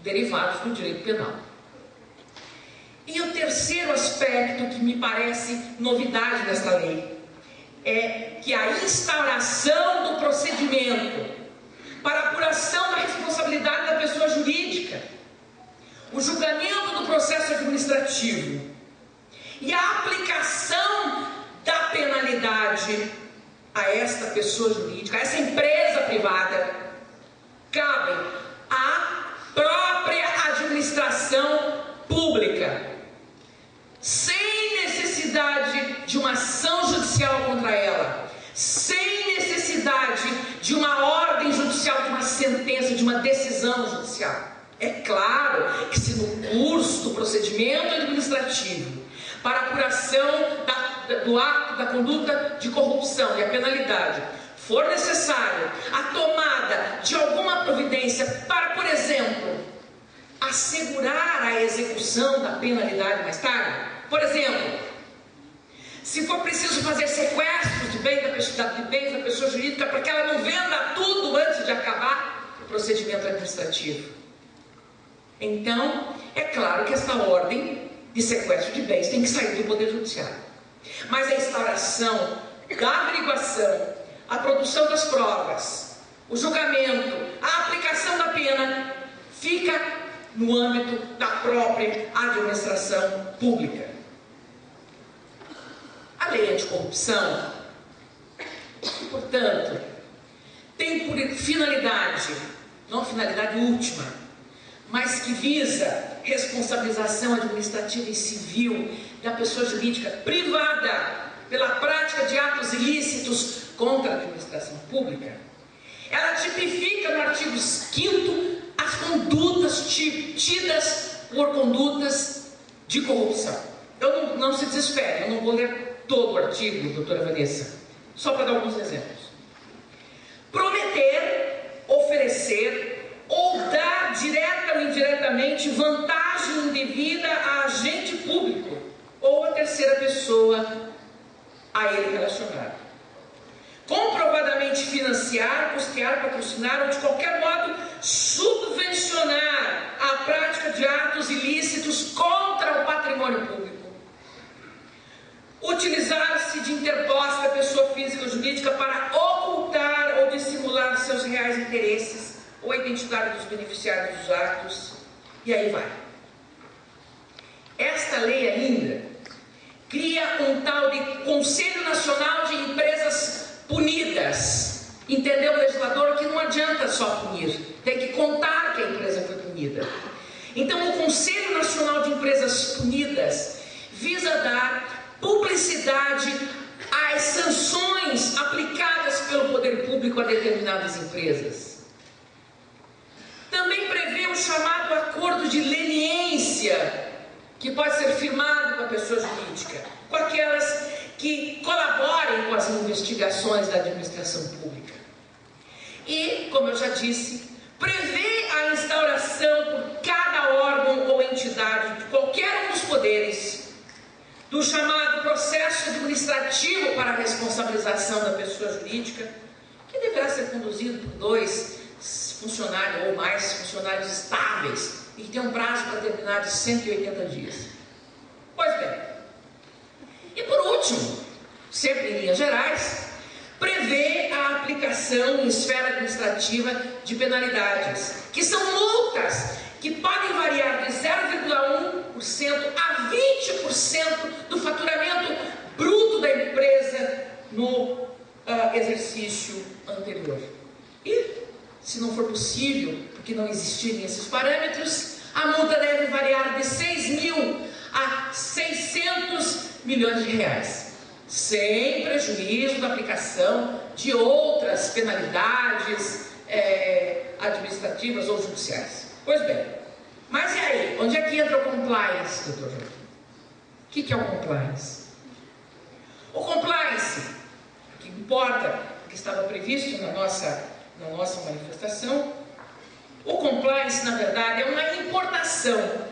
derivados do direito penal. E o terceiro aspecto que me parece novidade desta lei é que a instauração do procedimento para apuração da responsabilidade da pessoa jurídica, o julgamento do processo administrativo e a aplicação da penalidade a esta pessoa jurídica, a essa empresa privada, cabem à própria administração pública, sem necessidade de uma ação judicial contra ela, sem necessidade de uma ordem judicial, de uma sentença, de uma decisão judicial. É claro que se no curso do procedimento administrativo para apuração do ato da conduta de corrupção e a penalidade for necessário a tomada de alguma providência para, por exemplo, assegurar a execução da penalidade mais tarde, por exemplo, se for preciso fazer sequestros de bens da pessoa jurídica para que ela não venda tudo antes de acabar o procedimento administrativo, então é claro que esta ordem de sequestro de bens tem que sair do Poder Judiciário. Mas a instauração da averiguação, a produção das provas, o julgamento, a aplicação da pena fica no âmbito da própria administração pública. A lei anticorrupção, portanto, tem por finalidade, não finalidade última, mas que visa responsabilização administrativa e civil da pessoa jurídica privada pela prática de atos ilícitos contra a administração pública. Ela tipifica no artigo 5º as condutas tidas por condutas de corrupção. Eu não se desespere, eu não vou ler todo o artigo, doutora Vanessa, só para dar alguns exemplos. Prometer, oferecer ou dar direta ou indiretamente vantagem indevida a agente público ou a terceira pessoa a ele relacionado. Comprovadamente financiar, custear, patrocinar ou de qualquer modo subvencionar a prática de atos ilícitos contra o patrimônio público. Utilizar-se de interposta pessoa física ou jurídica para ocultar ou dissimular seus reais interesses ou a identidade dos beneficiários dos atos, e aí vai. Esta lei ainda cria um tal de Conselho Nacional de Empresas Punidas. Entendeu, legislador, que não adianta só punir, tem que contar que a empresa foi punida. Então, o Conselho Nacional de Empresas Punidas visa dar publicidade às sanções aplicadas pelo poder público a determinadas empresas. Também prevê o chamado acordo de leniência, que pode ser firmado com a pessoa jurídica, com aquelas que colaborem com as investigações da administração pública. E, como eu já disse, prevê a instauração por cada órgão ou entidade de qualquer um dos poderes do chamado processo administrativo para a responsabilização da pessoa jurídica, que deverá ser conduzido por 2 funcionários ou mais funcionários estáveis e que tem um prazo para terminar de 180 dias. Pois bem, e por último, sempre em linhas gerais, prevê a aplicação em esfera administrativa de penalidades, que são multas que podem variar de 0,1% a 20% do faturamento bruto da empresa no exercício anterior. E, se não for possível, porque não existirem esses parâmetros, a multa deve variar de 6 mil a 600 milhões de reais, sem prejuízo da aplicação de outras penalidades administrativas ou judiciais. Pois bem, mas e aí? Onde é que entra o compliance, doutor Joaquim? O que é o compliance? O compliance, que importa, que estava previsto na nossa manifestação, o compliance, na verdade, é uma importação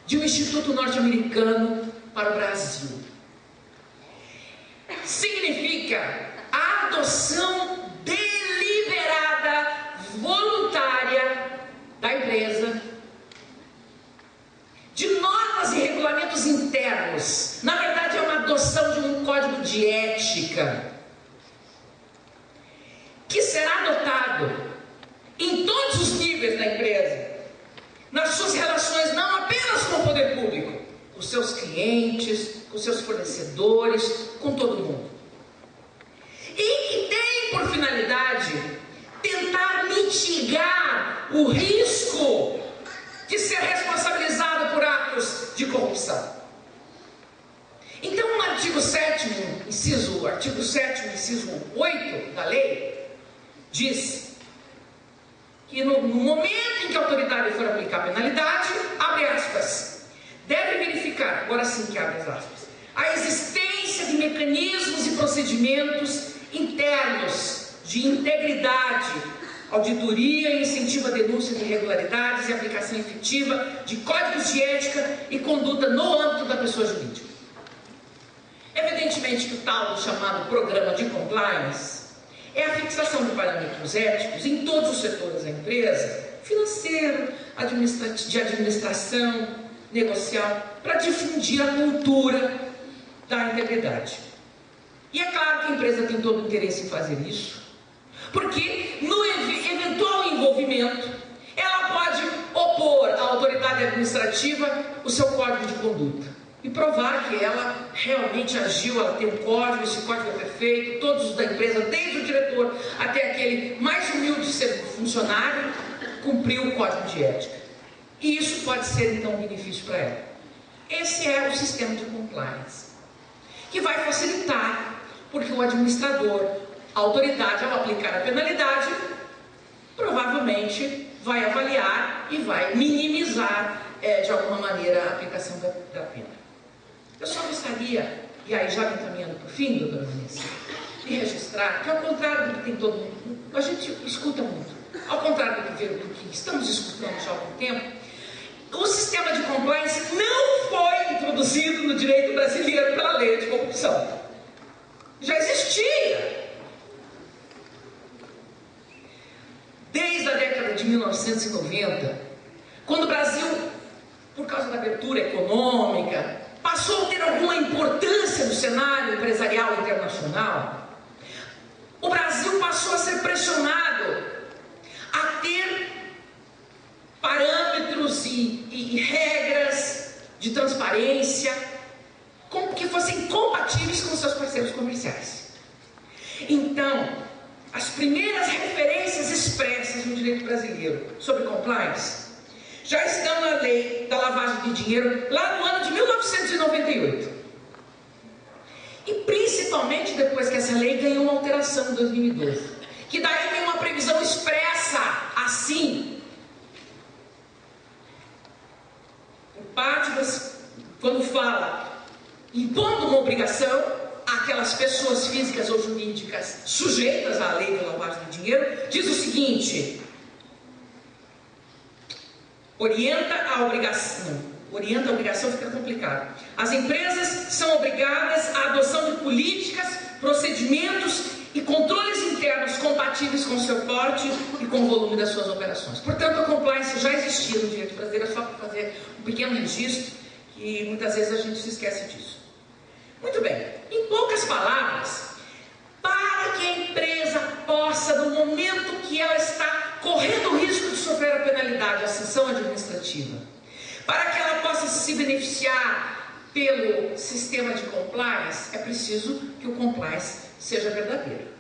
de um instituto norte-americano para o Brasil. Significa a adoção deliberada, voluntária da empresa seus clientes, com seus fornecedores, com todo mundo. E que tem por finalidade tentar mitigar o risco de ser responsabilizado por atos de corrupção. Então, o artigo 7º, inciso 8 da lei, diz que no momento em que a autoridade for aplicar a penalidade, abre aspas, deve verificar, agora sim que abre as aspas, a existência de mecanismos e procedimentos internos de integridade, auditoria e incentivo à denúncia de irregularidades e aplicação efetiva de códigos de ética e conduta no âmbito da pessoa jurídica. Evidentemente que o tal chamado programa de compliance é a fixação de parâmetros éticos em todos os setores da empresa, financeiro, de administração, negocial, para difundir a cultura da integridade. E é claro que a empresa tem todo o interesse em fazer isso, porque no eventual envolvimento, ela pode opor à autoridade administrativa o seu código de conduta e provar que ela realmente agiu, ela tem um código, esse código é perfeito, todos os da empresa, desde o diretor até aquele mais humilde funcionário, cumpriu o código de ética. E isso pode ser então um benefício para ela. Esse é o sistema de compliance, que vai facilitar, porque o administrador, a autoridade, ao aplicar a penalidade, provavelmente vai avaliar e vai minimizar de alguma maneira a aplicação da pena. Eu só gostaria, e aí já me encaminhando para o fim, doutora Vanessa, de registrar que, ao contrário do que tem todo mundo, a gente escuta muito, ao contrário do que estamos escutando já há algum tempo, o sistema de compliance não foi introduzido no direito brasileiro pela lei de corrupção. Já existia. Desde a década de 1990, quando o Brasil, por causa da abertura econômica, passou a ter alguma importância no cenário empresarial internacional, o Brasil passou a ser pressionado a ter parâmetros e regras de transparência que fossem compatíveis com seus parceiros comerciais. Então, as primeiras referências expressas no direito brasileiro sobre compliance já estão na lei da lavagem de dinheiro, lá no ano de 1998. E principalmente depois que essa lei ganhou uma alteração em 2012. Que daí tem uma previsão expressa, assim, por parte quando fala impondo uma obrigação àquelas pessoas físicas ou jurídicas sujeitas à lei da lavagem de dinheiro, diz o seguinte: orienta a obrigação fica complicado. As empresas são obrigadas à adoção de políticas, procedimentos e controles internos compatíveis com o seu porte e com o volume das suas operações. Portanto, a compliance já existia no direito brasileiro, é só para fazer um pequeno registro, que muitas vezes a gente se esquece disso. Muito bem, em poucas palavras, para que a empresa possa, no momento que ela está correndo o risco de sofrer a penalidade, a sanção administrativa, para que ela possa se beneficiar pelo sistema de compliance, é preciso que o compliance seja verdadeiro.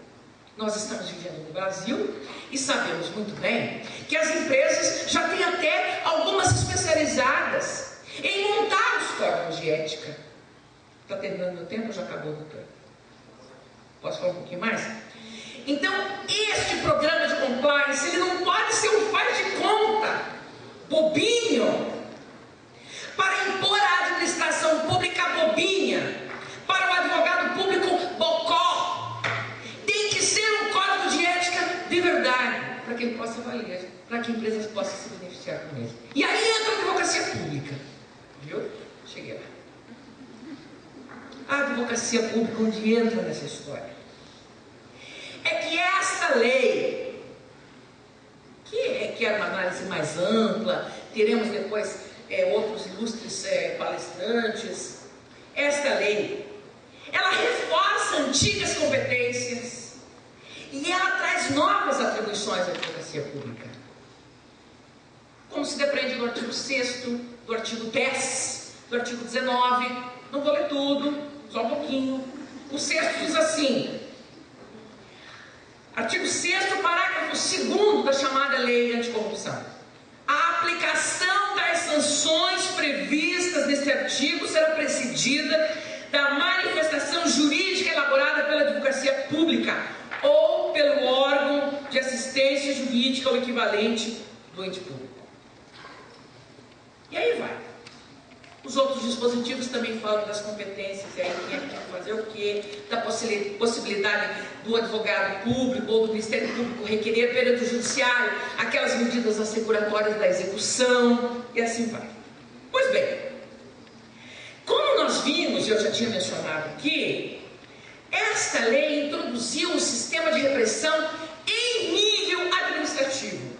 Nós estamos vivendo no Brasil e sabemos muito bem que as empresas já têm até algumas especializadas em montar os códigos de ética. Está terminando meu tempo ou já acabou, doutor? Posso falar um pouquinho mais? Então, este programa de compliance, ele não pode ser um faz de conta bobinho para impor à administração pública bobinha, para o advogado público bocó. Tem que ser um código de ética de verdade, para que ele possa valer, para que empresas possam se beneficiar com ele. E aí entra a advocacia pública, viu? Cheguei lá. A advocacia pública, onde entra nessa história, é que esta lei, que requer uma análise mais ampla, teremos depois outros ilustres palestrantes, esta lei, ela reforça antigas competências e ela traz novas atribuições à advocacia pública, como se depreende do artigo 6º, do artigo 10 do artigo 19, não vou ler tudo, só um pouquinho. O 6º diz assim, artigo 6º, parágrafo 2º da chamada Lei Anticorrupção. A aplicação das sanções previstas neste artigo será precedida da manifestação jurídica elaborada pela advocacia pública ou pelo órgão de assistência jurídica ou equivalente do ente público. E aí vai. Os outros dispositivos também falam das competências, e aí quem é que tem que fazer o quê, da possibilidade do advogado público ou do Ministério Público requerer perante o judiciário aquelas medidas asseguratórias da execução, e assim vai. Pois bem, como nós vimos, e eu já tinha mencionado aqui, esta lei introduziu um sistema de repressão em nível administrativo,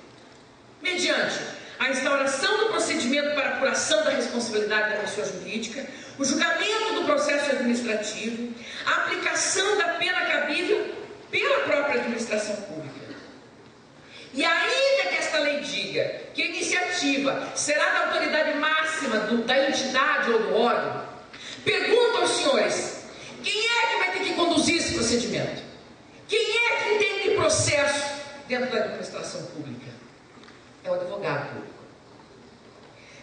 mediante a instauração do procedimento para apuração da responsabilidade da pessoa jurídica, o julgamento do processo administrativo, a aplicação da pena cabível pela própria administração pública. E ainda que esta lei diga que a iniciativa será da autoridade máxima da entidade ou do órgão, pergunto aos senhores, quem é que vai ter que conduzir esse procedimento? Quem é que entende processo dentro da administração pública? É o advogado público.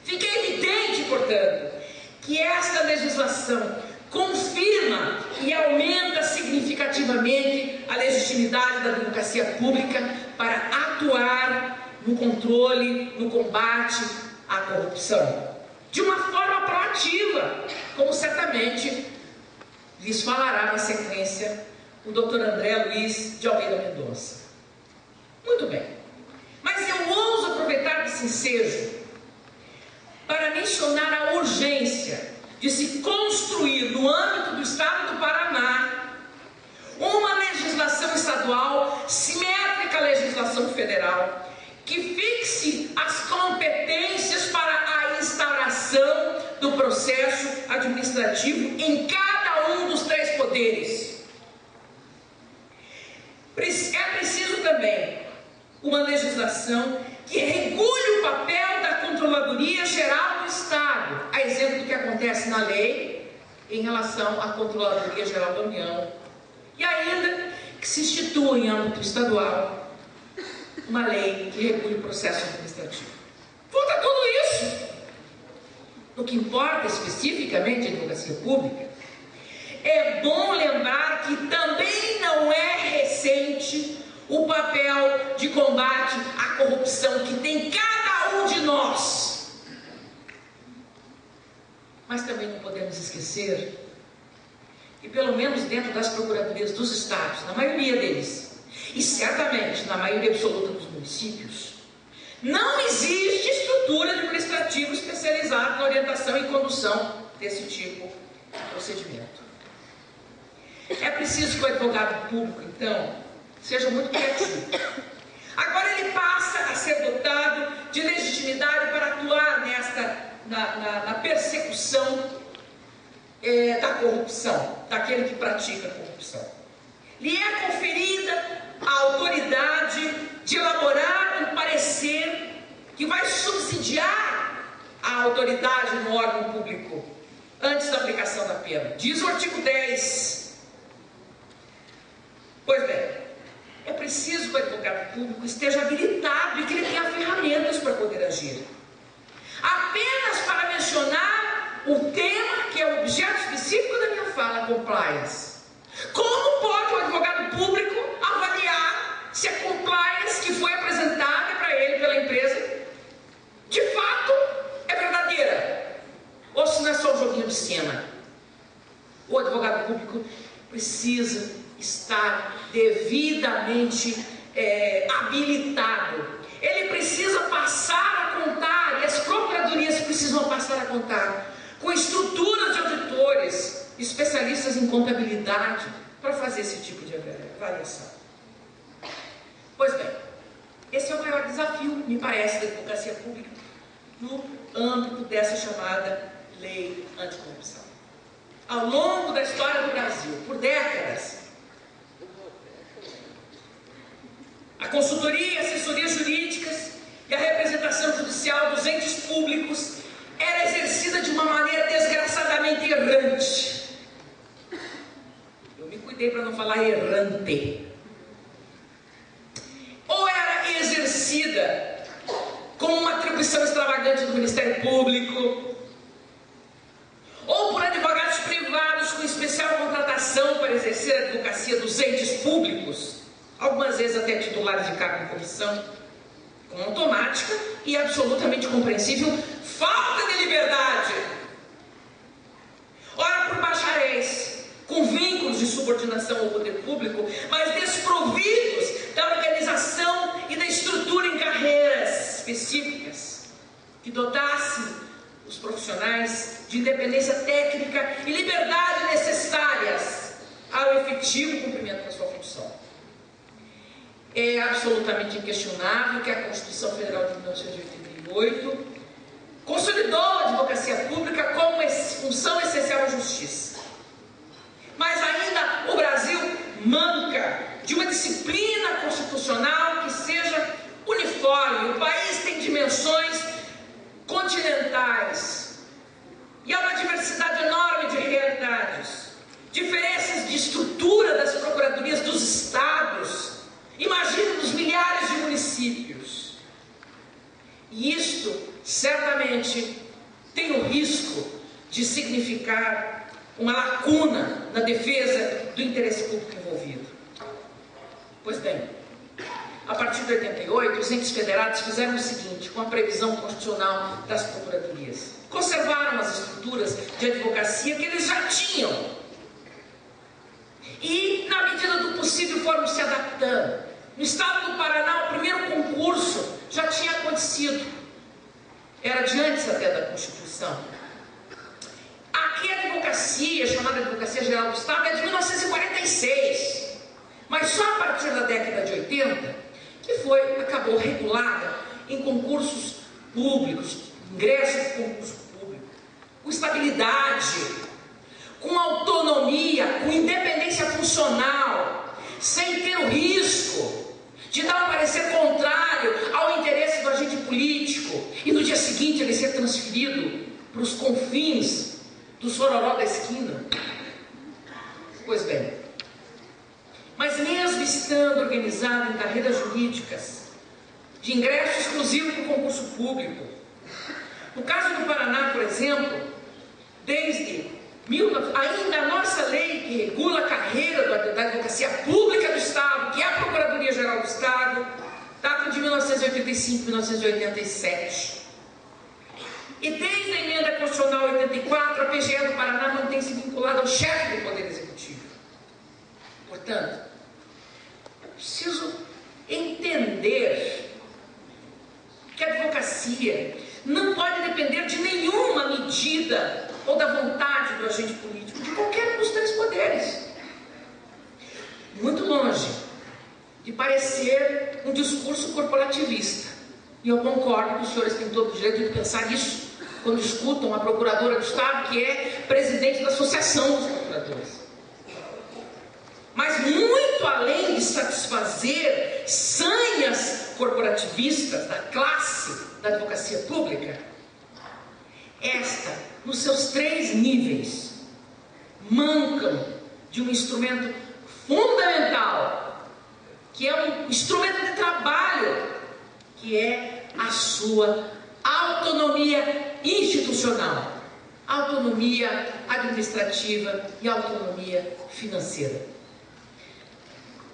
Fica evidente, portanto, que esta legislação confirma e aumenta significativamente a legitimidade da advocacia pública para atuar no controle, no combate à corrupção, de uma forma proativa, como certamente lhes falará na sequência o Dr. André Luiz de Almeida Mendonça. Muito bem, mas eu ouso aproveitar desse ensejo para mencionar a urgência de se construir no âmbito do Estado do Paraná uma legislação estadual simétrica à legislação federal que fixe as competências para a instauração do processo administrativo em cada um dos 3 poderes. É preciso também uma legislação que regule o papel da Controladoria Geral do Estado, a exemplo do que acontece na lei em relação à Controladoria Geral da União, e ainda que se institua em âmbito estadual uma lei que regule o processo administrativo. Falta tudo isso. O que importa especificamente a advocacia pública, é bom lembrar que também não é recente o papel de combate à corrupção que tem cada um de nós. Mas também não podemos esquecer que, pelo menos dentro das procuradorias dos estados, na maioria deles, e certamente na maioria absoluta dos municípios, não existe estrutura administrativa especializada na orientação e condução desse tipo de procedimento. É preciso que o advogado público, então, seja muito criativo. Agora ele passa a ser dotado de legitimidade para atuar na persecução da corrupção, daquele que pratica a corrupção. Lhe é conferida a autoridade de elaborar um parecer que vai subsidiar a autoridade no órgão público antes da aplicação da pena. Diz o artigo 10. Pois bem, é preciso que o advogado público esteja habilitado e que ele tenha ferramentas para poder agir. Apenas para mencionar o tema que é o objeto específico da minha fala, compliance. Como pode o advogado público avaliar se a compliance que foi apresentada para ele pela empresa de fato é verdadeira? Ou se não é só um joguinho de cena? O advogado público precisa estar devidamente habilitado. Ele precisa passar a contar, e as procuradorias precisam passar a contar com estruturas de auditores, especialistas em contabilidade, para fazer esse tipo de avaliação. Pois bem, esse é o maior desafio, me parece, da advocacia pública no âmbito dessa chamada lei anticorrupção. Ao longo da história do Brasil, por décadas, a consultoria e assessorias jurídicas e a representação judicial dos entes públicos era exercida de uma maneira falar errante. Ou era exercida com uma atribuição extravagante do Ministério Público, ou por advogados privados com especial contratação para exercer a advocacia dos entes públicos, algumas vezes até titulares de cargo em comissão, com automática e absolutamente compreensível falta de liberdade. Ora, por bacharéis com vínculos de subordinação ao poder público, mas desprovidos da organização e da estrutura em carreiras específicas que dotassem os profissionais de independência técnica e liberdade necessárias ao efetivo cumprimento da sua função. É absolutamente inquestionável que a Constituição Federal de 1988 consolidou a advocacia pública como função essencial à justiça. Mas ainda o Brasil manca de uma disciplina constitucional que seja uniforme. O país tem dimensões continentais e há uma diversidade enorme de realidades, diferenças de estrutura das procuradorias dos estados. Imagine nos milhares de municípios. E isto certamente tem o risco de significar uma lacuna na defesa do interesse público envolvido. Pois bem, a partir de 88, os entes federados fizeram o seguinte, com a previsão constitucional das procuradorias. Conservaram as estruturas de advocacia que eles já tinham. E, na medida do possível, foram se adaptando. No estado do Paraná, o primeiro concurso já tinha acontecido. Era de antes até da Constituição. Aqui a advocacia, chamada Advocacia Geral do Estado, é de 1946. Mas só a partir da década de 80, que acabou regulada em concursos públicos, ingressos de concurso público, com estabilidade, com autonomia, com independência funcional, sem ter o risco de dar um parecer contrário ao interesse do agente político e no dia seguinte ele ser transferido para os confins do sororó da esquina. Pois bem, mas mesmo estando organizado em carreiras jurídicas de ingresso exclusivo para o concurso público, no caso do Paraná, por exemplo, ainda a nossa lei que regula a carreira da advocacia pública do Estado, que é a Procuradoria Geral do Estado, data de 1985 e 1987. E desde a emenda constitucional 84, a PGE do Paraná mantém-se vinculada ao chefe do Poder Executivo. Portanto, é preciso entender que a advocacia não pode depender de nenhuma medida ou da vontade do agente político, de qualquer um dos três poderes. Muito longe de parecer um discurso corporativista. E eu concordo que os senhores têm todo o direito de pensar isso quando escutam a procuradora do Estado, que é presidente da Associação dos Procuradores. Mas muito além de satisfazer sanhas corporativistas da classe da advocacia pública, esta, nos seus três níveis, mancam de um instrumento fundamental, que é um instrumento de trabalho, que é a sua autonomia institucional, autonomia administrativa e autonomia financeira.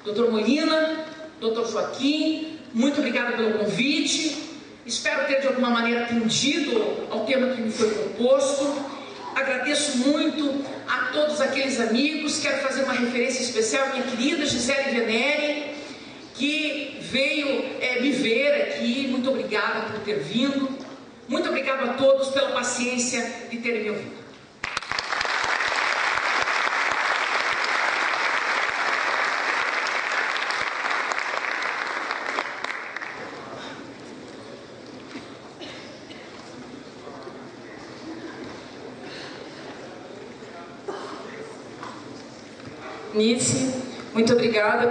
Doutor Molina, doutor Joaquim, muito obrigada pelo convite. Espero ter de alguma maneira atendido ao tema que me foi proposto. Agradeço muito a todos aqueles amigos. Quero fazer uma referência especial à minha querida Gisele Venere, que veio me ver aqui. Muito obrigada por ter vindo. Muito obrigado a todos pela paciência de terem me ouvido. Nice, muito obrigada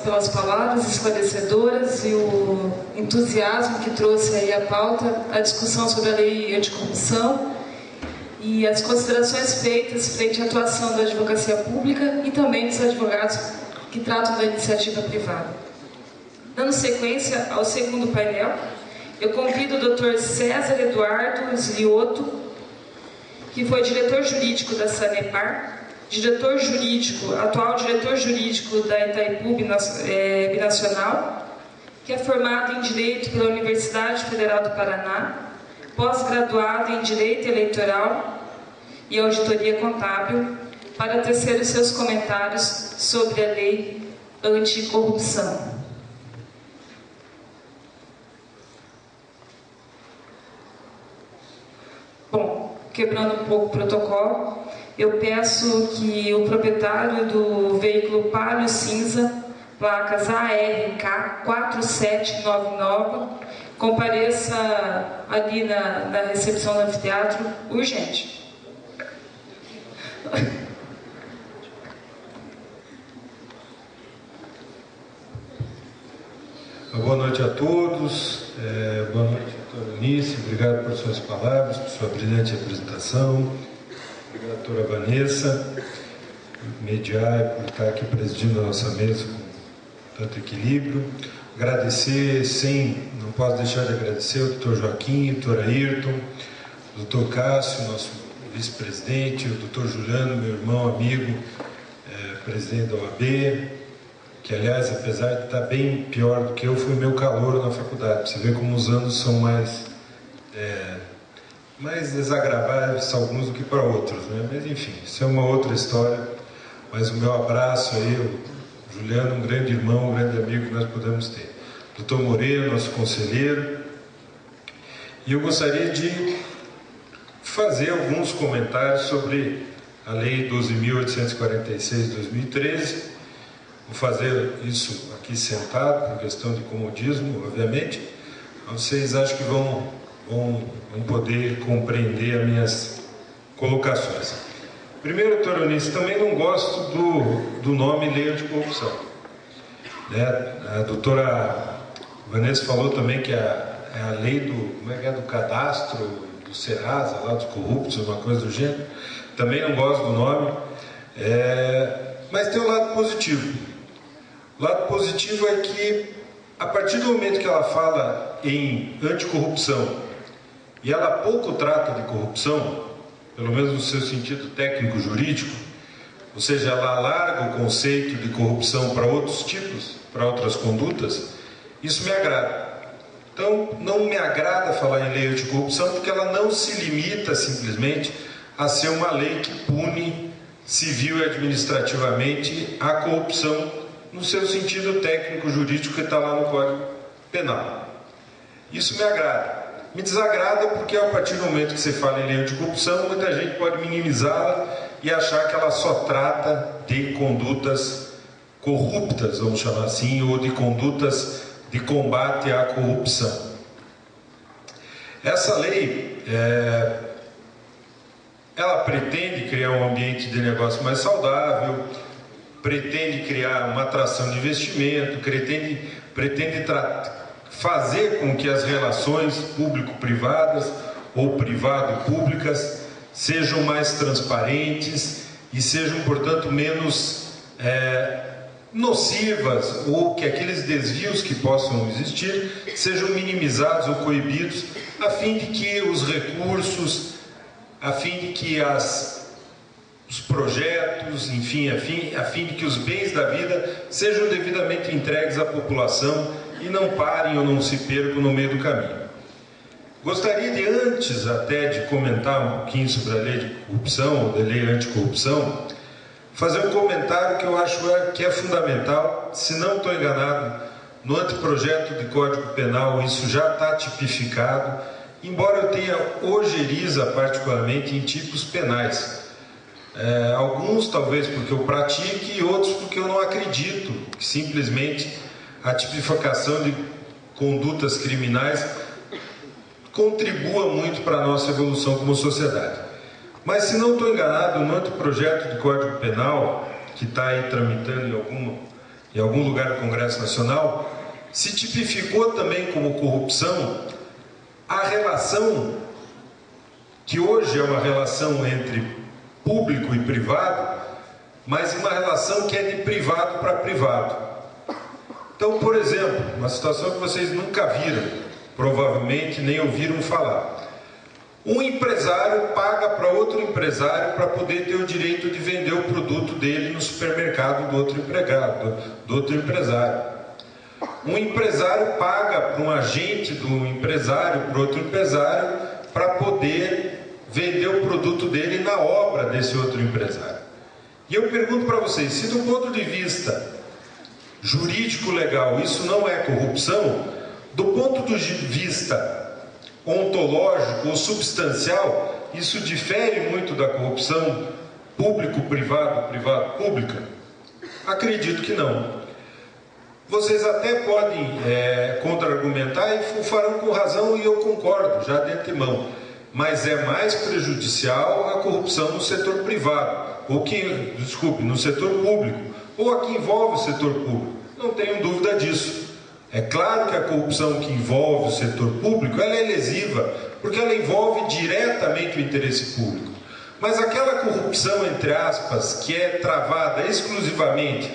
pelas palavras esclarecedoras e o entusiasmo que trouxe aí a pauta, a discussão sobre a lei anticorrupção. e as considerações feitas frente à atuação da advocacia pública e também dos advogados que tratam da iniciativa privada. Dando sequência ao segundo painel, eu convido o Dr. César Eduardo Zlioto, que foi diretor jurídico da Sanepar, atual diretor jurídico da Itaipu Binacional, que é formado em Direito pela Universidade Federal do Paraná, pós-graduado em Direito Eleitoral e Auditoria Contábil, para tecer os seus comentários sobre a lei anticorrupção. Bom, quebrando um pouco o protocolo, eu peço que o proprietário do veículo Palio Cinza, placas ARK 4799, compareça ali na recepção do anfiteatro urgente. Boa noite a todos, boa noite, doutora Eunice, obrigado por suas palavras, por sua brilhante apresentação, obrigado, doutora Vanessa, mediar e por estar aqui presidindo a nossa mesa com tanto equilíbrio. Agradecer, não posso deixar de agradecer ao doutor Joaquim, doutor Ayrton, doutor Cássio, nosso vice-presidente, o doutor Juliano, meu irmão, amigo, presidente da OAB, que, aliás, apesar de estar bem pior do que eu, foi meu calouro na faculdade. Você vê como os anos são mais desagradáveis alguns do que para outros, né? Mas, enfim, isso é uma outra história. Mas o meu abraço aí, o Juliano, um grande irmão, um grande amigo que nós podemos ter. Doutor Moreira, nosso conselheiro. E eu gostaria de fazer alguns comentários sobre a Lei 12.846 de 2013. Vou fazer isso aqui sentado, por questão de comodismo, obviamente. Vocês acho que vão poder compreender as minhas colocações. Primeiro, doutor Eunice, também não gosto do nome Lei Anticorrupção. A doutora Vanessa falou também que é a lei do cadastro do Serasa, lá dos corruptos, uma coisa do gênero. Também não gosto do nome, mas tem um lado positivo. O lado positivo é que, a partir do momento que ela fala em anticorrupção, e ela pouco trata de corrupção, pelo menos no seu sentido técnico-jurídico, ou seja, ela alarga o conceito de corrupção para outros tipos, para outras condutas, isso me agrada. Então, não me agrada falar em lei anticorrupção, porque ela não se limita simplesmente a ser uma lei que pune civil e administrativamente a corrupção no seu sentido técnico-jurídico que está lá no Código Penal. Isso me agrada. Me desagrada porque, a partir do momento que você fala em lei anticorrupção, muita gente pode minimizá-la e achar que ela só trata de condutas corruptas, vamos chamar assim, ou de condutas de combate à corrupção. Essa lei, ela pretende criar um ambiente de negócio mais saudável, pretende criar uma atração de investimento, pretende fazer com que as relações público-privadas ou privado-públicas sejam mais transparentes e sejam, portanto, menos nocivas, ou que aqueles desvios que possam existir sejam minimizados ou coibidos, a fim de que os recursos, a fim de que os projetos, enfim, a fim de que os bens da vida sejam devidamente entregues à população e não parem ou não se percam no meio do caminho. Gostaria de, antes até de comentar um pouquinho sobre a lei de corrupção, ou da lei anticorrupção, fazer um comentário que eu acho que é fundamental. Se não estou enganado, no anteprojeto de Código Penal isso já está tipificado, embora eu tenha ojeriza particularmente em tipos penais. Alguns talvez porque eu pratique e outros porque eu não acredito que simplesmente a tipificação de condutas criminais contribua muito para a nossa evolução como sociedade. Mas, se não estou enganado, no anteprojeto de Código Penal, que está aí tramitando em algum lugar do Congresso Nacional, se tipificou também como corrupção a relação que hoje é uma relação entre público e privado, mas uma relação que é de privado para privado. Então, por exemplo, uma situação que vocês nunca viram, provavelmente nem ouviram falar. Um empresário paga para outro empresário para poder ter o direito de vender o produto dele no supermercado do outro empresário. Um empresário paga para um agente do empresário, para outro empresário, para poder vender o produto dele na obra desse outro empresário. E eu pergunto para vocês, se do ponto de vista jurídico legal isso não é corrupção, do ponto de vista ontológico ou substancial, isso difere muito da corrupção público-privado, privado-pública? Acredito que não. Vocês até podem contra-argumentar e farão com razão, e eu concordo, já de antemão. Mas é mais prejudicial a corrupção no setor privado, no setor público, ou a que envolve o setor público. Não tenho dúvida disso. É claro que a corrupção que envolve o setor público, ela é lesiva, porque ela envolve diretamente o interesse público. Mas aquela corrupção, entre aspas, que é travada exclusivamente,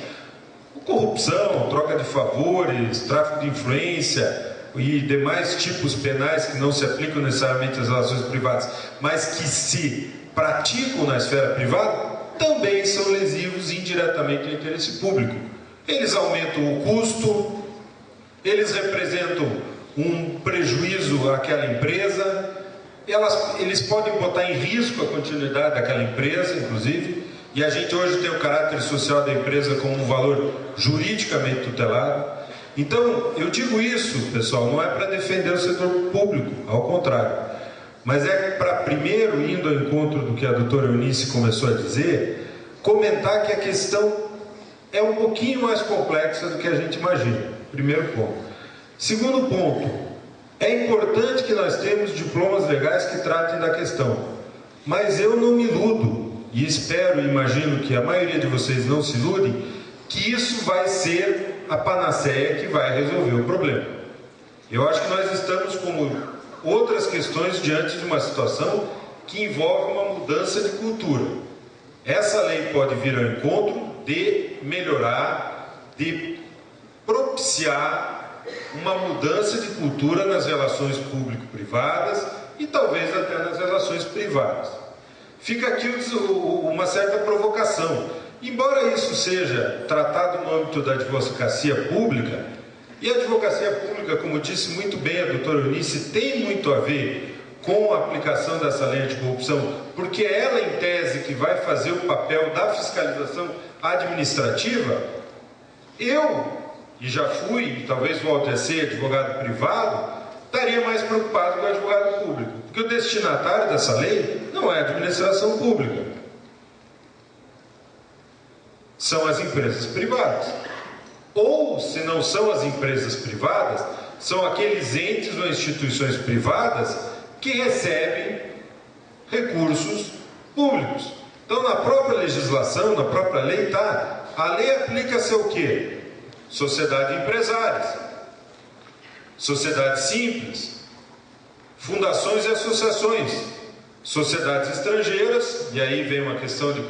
corrupção, troca de favores, tráfico de influência e demais tipos penais que não se aplicam necessariamente às relações privadas, mas que se praticam na esfera privada, também são lesivos indiretamente ao interesse público. Eles aumentam o custo, eles representam um prejuízo àquela empresa, eles podem botar em risco a continuidade daquela empresa, inclusive, e a gente hoje tem o caráter social da empresa como um valor juridicamente tutelado. Então, eu digo isso, pessoal, não é para defender o setor público, ao contrário, mas é para, primeiro, indo ao encontro do que a doutora Eunice começou a dizer, comentar que a questão é um pouquinho mais complexa do que a gente imagina. Primeiro ponto. Segundo ponto, é importante que nós tenhamos diplomas legais que tratem da questão, mas eu não me iludo, e espero e imagino que a maioria de vocês não se iludem, que isso vai ser a panaceia que vai resolver o problema. Eu acho que nós estamos, como outras questões, diante de uma situação que envolve uma mudança de cultura. Essa lei pode vir ao encontro de melhorar, de propiciar uma mudança de cultura nas relações público-privadas e talvez até nas relações privadas. Fica aqui uma certa provocação. Embora isso seja tratado no âmbito da advocacia pública, e a advocacia pública, como disse muito bem a doutora Eunice, tem muito a ver com a aplicação dessa lei anticorrupção, porque é ela, em tese, que vai fazer o papel da fiscalização administrativa. Eu, e já fui, e talvez volte a ser advogado privado, estaria mais preocupado com o advogado público, porque o destinatário dessa lei não é a administração pública, são as empresas privadas. Ou, se não são as empresas privadas, são aqueles entes ou instituições privadas que recebem recursos públicos. Então, na própria legislação, na própria lei, está. A lei aplica-se ao quê? Sociedade de empresários, sociedade simples, fundações e associações, sociedades estrangeiras, e aí vem uma questão de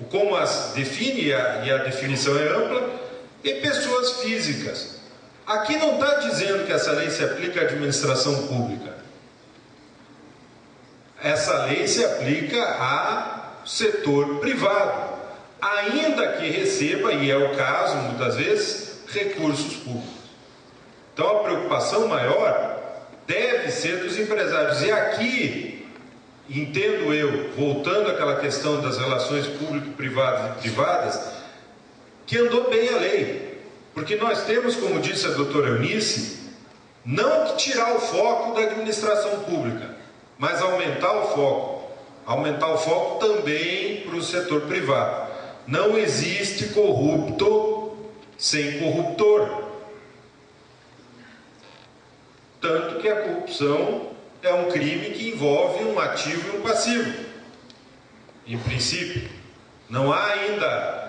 como as define, e a definição é ampla, e pessoas físicas. Aqui não está dizendo que essa lei se aplica à administração pública. Essa lei se aplica ao setor privado, ainda que receba, e é o caso muitas vezes, recursos públicos. Então a preocupação maior deve ser dos empresários. E aqui, entendo eu, voltando àquela questão das relações público-privadas e privadas, que andou bem a lei, porque nós temos, como disse a doutora Eunice, não que tirar o foco da administração pública, mas aumentar o foco também para o setor privado. Não existe corrupto sem corruptor, tanto que a corrupção é um crime que envolve um ativo e um passivo, em princípio. Não há ainda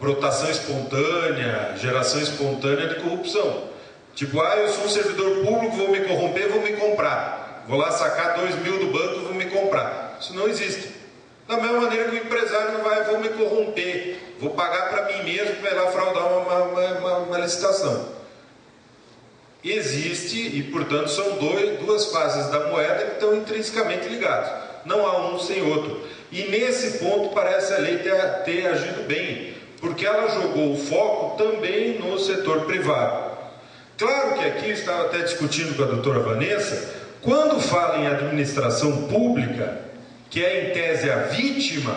brotação espontânea, geração espontânea de corrupção. Tipo, eu sou um servidor público, vou me corromper, vou me comprar. vou lá sacar 2 mil do banco e vou me comprar. Isso não existe. Da mesma maneira que o empresário não vai, vou me corromper, vou pagar para mim mesmo para ir lá fraudar uma licitação. Existe, e portanto são duas faces da moeda que estão intrinsecamente ligadas. Não há um sem outro. E nesse ponto parece a lei ter agido bem, porque ela jogou o foco também no setor privado. Claro que aqui eu estava até discutindo com a doutora Vanessa, quando fala em administração pública, que é em tese a vítima,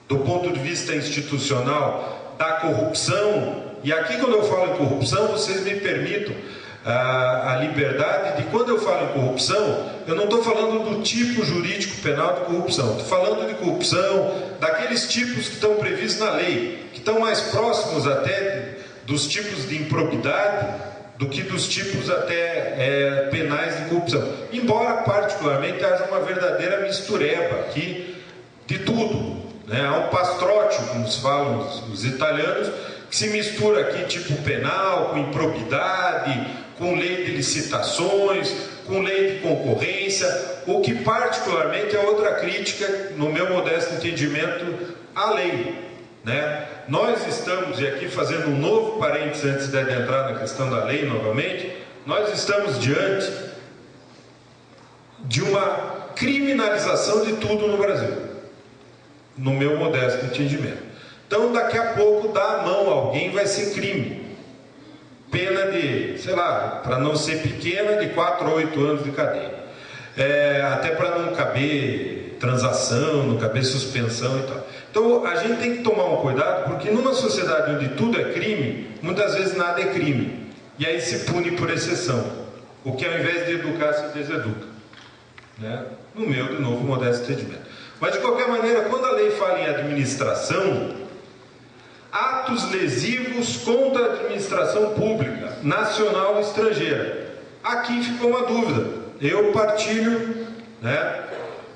do ponto de vista institucional, da corrupção, e aqui quando eu falo em corrupção, vocês me permitam a liberdade de, quando eu falo em corrupção, eu não estou falando do tipo jurídico penal de corrupção, estou falando de corrupção, daqueles tipos que estão previstos na lei, que estão mais próximos até dos tipos de improbidade do que dos tipos até penais de corrupção. Embora particularmente haja uma verdadeira mistureba aqui de tudo, né? Há um pastrocchio, como se falam os italianos, que se mistura aqui tipo penal, com improbidade, com lei de licitações, com lei de concorrência, o que particularmente é outra crítica, no meu modesto entendimento, à lei, né? Nós estamos, e aqui fazendo um novo parênteses antes de entrar na questão da lei novamente, nós estamos diante de uma criminalização de tudo no Brasil, no meu modesto entendimento. Então daqui a pouco dar a mão a alguém vai ser crime. Pena de, sei lá, para não ser pequena, de 4 a 8 anos de cadeia. Até para não caber transação, não caber suspensão e tal. Então a gente tem que tomar um cuidado, porque numa sociedade onde tudo é crime, muitas vezes nada é crime. E aí se pune por exceção. O que ao invés de educar, se deseduca. Né? No meu, de novo, modesto entendimento. Mas de qualquer maneira, quando a lei fala em administração, atos lesivos contra a administração pública, nacional e estrangeira. Aqui ficou uma dúvida. Eu partilho, né,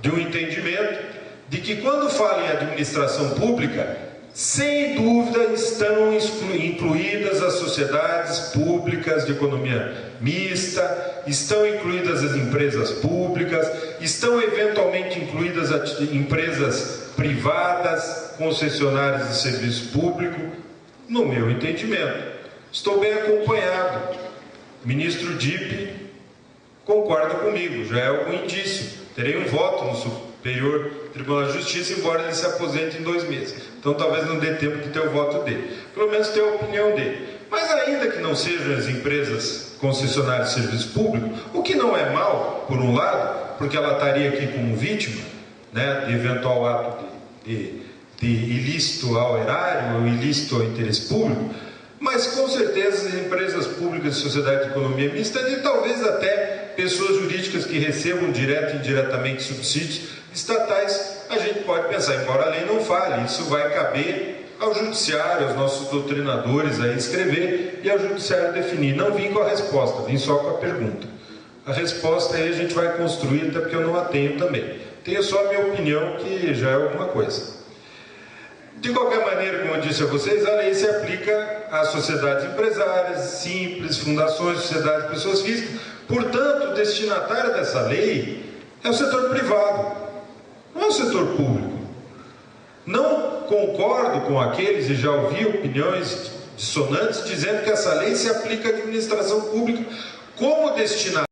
de um entendimento de que quando fala em administração pública, sem dúvida estão incluídas as sociedades públicas de economia mista, estão incluídas as empresas públicas, estão eventualmente incluídas as empresas privadas, concessionárias de serviço público, no meu entendimento. Estou bem acompanhado. O ministro Dipp concorda comigo, já é algum indício. Terei um voto no Superior Tribunal de Justiça, embora ele se aposente em 2 meses. Então talvez não dê tempo de ter o voto dele. Pelo menos ter a opinião dele. Mas ainda que não sejam as empresas concessionárias de serviço público, o que não é mal, por um lado, porque ela estaria aqui como vítima, né, de eventual ato de ilícito ao erário ou ilícito ao interesse público, mas com certeza as empresas públicas de sociedade de economia mista e talvez até pessoas jurídicas que recebam direto e indiretamente subsídios estatais, a gente pode pensar, embora a lei não fale, isso vai caber ao judiciário, aos nossos doutrinadores a escrever e ao judiciário definir. Não vim com a resposta, vim só com a pergunta. A resposta aí a gente vai construir, até porque eu não a tenho também. Tenho só a minha opinião, que já é alguma coisa. De qualquer maneira, como eu disse a vocês, a lei se aplica às sociedades empresárias, simples, fundações, sociedades, pessoas físicas. Portanto, o destinatário dessa lei é o setor privado, não é o setor público. Não concordo com aqueles, e já ouvi opiniões dissonantes, dizendo que essa lei se aplica à administração pública como destinatário.